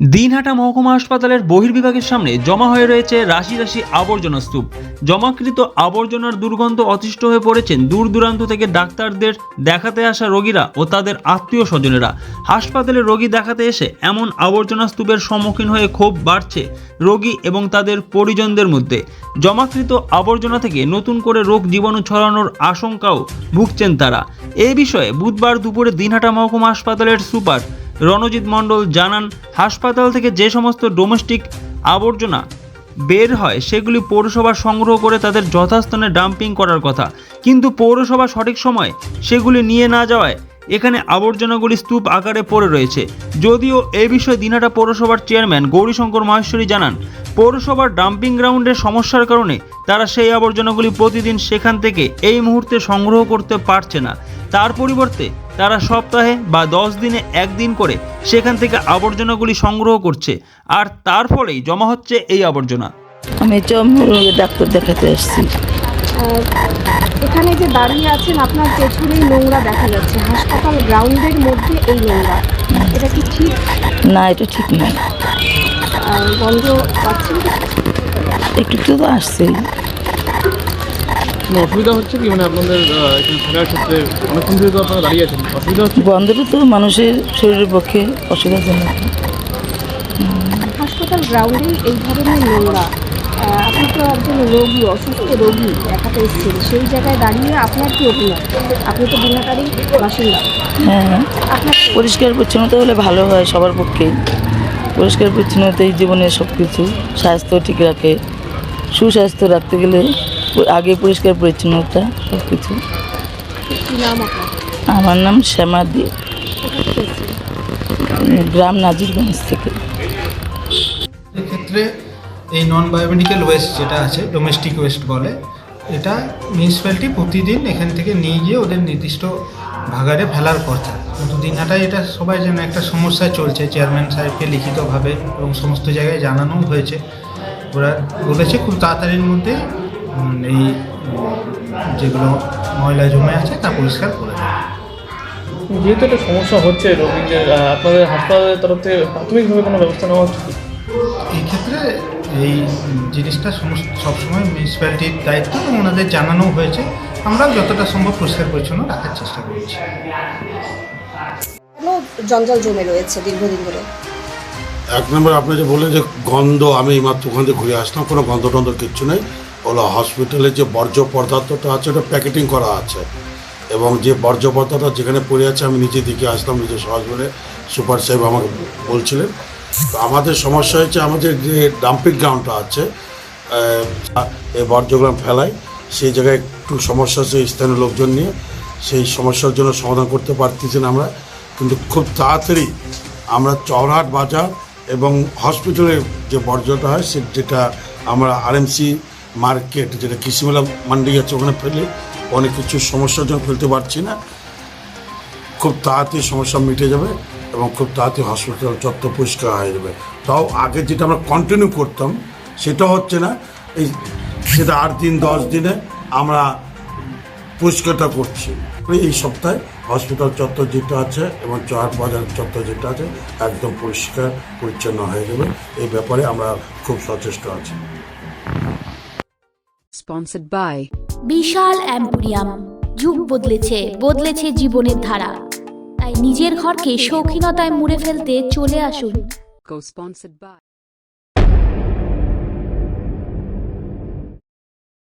দিনহাটা মহকুমা হাসপাতালের বহির্বিভাগের সামনে জমা হয়ে রয়েছে রাশি রাশি আবর্জনা স্তূপ। জমাকৃত আবর্জনার দুর্গন্ধ অতিষ্ঠ হয়ে পড়েছেন দূর দূরান্ত থেকে ডাক্তারদের দেখাতে আসা রোগীরা ও তাদের আত্মীয় স্বজনেরা। হাসপাতালে রোগী দেখাতে এসে এমন আবর্জনা স্তূপের সম্মুখীন হয়ে ক্ষোভ বাড়ছে রোগী এবং তাদের পরিজনদের মধ্যে। জমাকৃত আবর্জনা থেকে নতুন করে রোগ জীবাণু ছড়ানোর আশঙ্কাও ভুগছেন তারা। এই বিষয়ে বুধবার দুপুরে দিনহাটা মহকুমা হাসপাতালের সুপার রণজিৎ মণ্ডল জানান, হাসপাতাল থেকে যে সমস্ত ডোমেস্টিক আবর্জনা বের হয় সেগুলি পৌরসভা সংগ্রহ করে তাদের যথাস্থানে ডাম্পিং করার কথা, কিন্তু পৌরসভা সঠিক সময় সেগুলি নিয়ে না যাওয়ায় এখানে আবর্জনাগুলি স্তূপ আকারে পড়ে রয়েছে। যদিও এ বিষয়ে দিনহাটা পৌরসভার চেয়ারম্যান গৌরীশঙ্কর মাহেশ্বরী জানান, পৌরসভার ডাম্পিং গ্রাউন্ডের সমস্যার কারণে তারা সেই আবর্জনাগুলি প্রতিদিন সেখান থেকে এই মুহূর্তে সংগ্রহ করতে পারছে না। তার পরিবর্তে তারা সপ্তাহে বা 10 দিনে একদিন করে সেখান থেকে আবর্জনাগুলি সংগ্রহ করছে, আর তার ফলেই জমা হচ্ছে এই আবর্জনা। আমি ডাক্তার দেখাতে আসছি। এখানে যে দাঁড়িয়ে আছেন আপনার পেছনেই নোংরা দেখা যাচ্ছে, হাসপাতাল গ্রাউন্ডের মধ্যে এই নোংরা, এটা কি ঠিক? না, এটা ঠিক নয়। গন্ধ পাচ্ছেন? একটু তো আসছে। অসুবিধা হচ্ছে কি, মানে আপনাদের এখানে থাকার ক্ষেত্রে অনেকক্ষণ ধরে তো আপনারা দাঁড়িয়ে আছেন, অসুবিধা হচ্ছে? গন্ধটা তো মানুষের শরীরের পক্ষে অসুবিধাজনক। হাসপাতাল গ্রাউন্ডেই এই ধরনের নোংরা, আপনি তো একজন রোগী, অসুস্থ রোগী দেখাতে এসেছেন, সেই জায়গায় দাঁড়িয়ে আপনার কি অভিমত? আপনি তো দিনহাটারই বাসিন্দা। হ্যাঁ, আপনার পরিষ্কার পরিচ্ছন্নতা হলে ভালো হয় সবার পক্ষেই। পরিষ্কার পরিচ্ছন্নতাই জীবনের সব কিছু। স্বাস্থ্য ঠিক রাখে, সুস্বাস্থ্য রাখতে গেলে আগে পরিষ্কার পরিচ্ছন্নতা সব কিছু। কি নাম আপনার? আমার নাম শ্যামা দে, কোথা থেকে এসেছেন? গ্রাম নাজিরগঞ্জ থেকে। এক্ষেত্রে এই নন বায়োমেডিক্যাল ওয়েস্ট যেটা আছে, ডোমেস্টিক ওয়েস্ট বলে, এটা মিউনিসিপ্যালিটি প্রতিদিন এখান থেকে নিয়ে গিয়ে ওদের নির্দিষ্ট ভাগাড়ে ফেলার কথা। কিন্তু দিনহাটায় এটা সবাই যেন একটা সমস্যায় চলছে। চেয়ারম্যান সাহেবকে লিখিতভাবে এবং সমস্ত জায়গায় জানানো হয়েছে। ওরা বলেছে খুব তাড়াতাড়ির মধ্যে এই যেগুলো ময়লা জমে আছে তা পরিষ্কার করে দেবে। যেহেতু একটা সমস্যা হচ্ছে রোগীদের, আপনাদের হাসপাতালের তরফ থেকে প্রাথমিকভাবে কোনো ব্যবস্থা নেওয়া হচ্ছে কি? এই ক্ষেত্রে এই জিনিসটা সবসময় মিউনিসিপ্যালিটির দায়িত্ব এবং ওনাদের জানানো হয়েছে। আমরাও যতটা সম্ভব পরিষ্কার পরিচ্ছন্ন রাখার চেষ্টা করছি। কেন জঞ্জাল জমে রয়েছে দীর্ঘদিন ধরে? এক নম্বর আপনি যে বললেন যে গন্ধ, আমি এইমাত্র ওখান থেকে ঘুরে আসলাম, কোনো গন্ধ টন্ধ কিচ্ছু নেই। ওগুলো হসপিটালে যে বর্জ্য পদার্থটা আছে ওটা প্যাকেটিং করা আছে, এবং যে বর্জ্য পদার্থটা যেখানে পড়ে আছে আমি নিজে দিকে আসলাম, নিজে সহজ বলে সুপার সাহেব আমাকে বলছিলেন। তো আমাদের সমস্যা হয়েছে, আমাদের যে ডাম্পিং গ্রাউন্ডটা আছে, এই বর্জ্যগুলো ফেলাই, সেই জায়গায় একটু সমস্যা আছে স্থানীয় লোকজন নিয়ে। সেই সমস্যার জন্য সমাধান করতে পারতেছি না আমরা, কিন্তু খুব তাড়াতাড়ি আমরা চৌরাহাট বাজার এবং হসপিটালের যে বর্জ্যটা হয় যেটা আমরা আরএমসি মার্কেট, যেটা কৃষিমেলা মান্ডি আছে, ওখানে ফেলে অনেক কিছু সমস্যার জন্য ফেলতে পারছি না। খুব তাড়াতাড়ি সমস্যা মিটে যাবে এবং খুব তাড়াতাড়ি হসপিটাল চত্বর পরিষ্কার হয়ে যাবে। তাও আগে যেটা আমরা কন্টিনিউ করতাম সেটা হচ্ছে না, সেটা 8 দিন 10 দিনে আমরা পরিষ্কারটা করছি। এই সপ্তাহে হসপিটাল চত্বর যেটা আছে এবং চৌরাহাট বাজার চত্বর যেটা আছে একদম পরিষ্কার পরিচ্ছন্ন হয়ে যাবে। এই ব্যাপারে আমরা খুব সচেষ্ট আছি। Sponsored by Bishal emporium. যুগ বদলেছে, বদলেছে জীবনের ধারা, তাই নিজের ঘরকে শৌখিনতায় মুড়ে ফেলতে চলে আসুন। Co-sponsored by